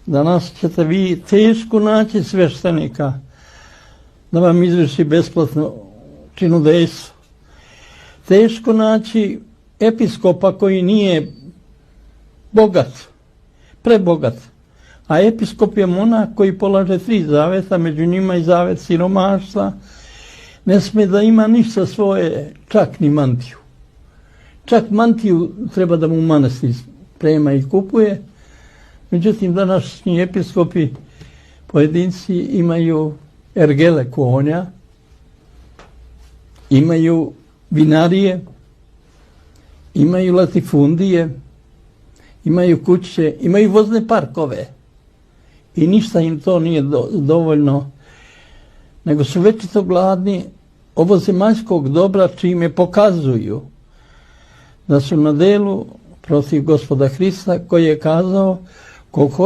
Danas ćete vi teško naći sveštenika da vam izvrši besplatno činodejstvo. Teško naći episkopa koji nije bogat, prebogat. A episkop je monah koji polaže 3 zaveta, među njima i zavet siromaštva. Ne smije da ima ništa svoje, čak ni mantiju. Čak mantiju treba da mu manastir sprema i kupuje. Međutim, današnji episkopi, pojedinci, imaju ergele konja, imaju vinarije, imaju latifundije, imaju kuće, imaju vozne parkove. I ništa im to nije dovoljno, nego su večito gladni ovozemaljskog dobra, čime pokazuju da su na delu protiv Gospoda Hrista, koji je kazao: ko hoće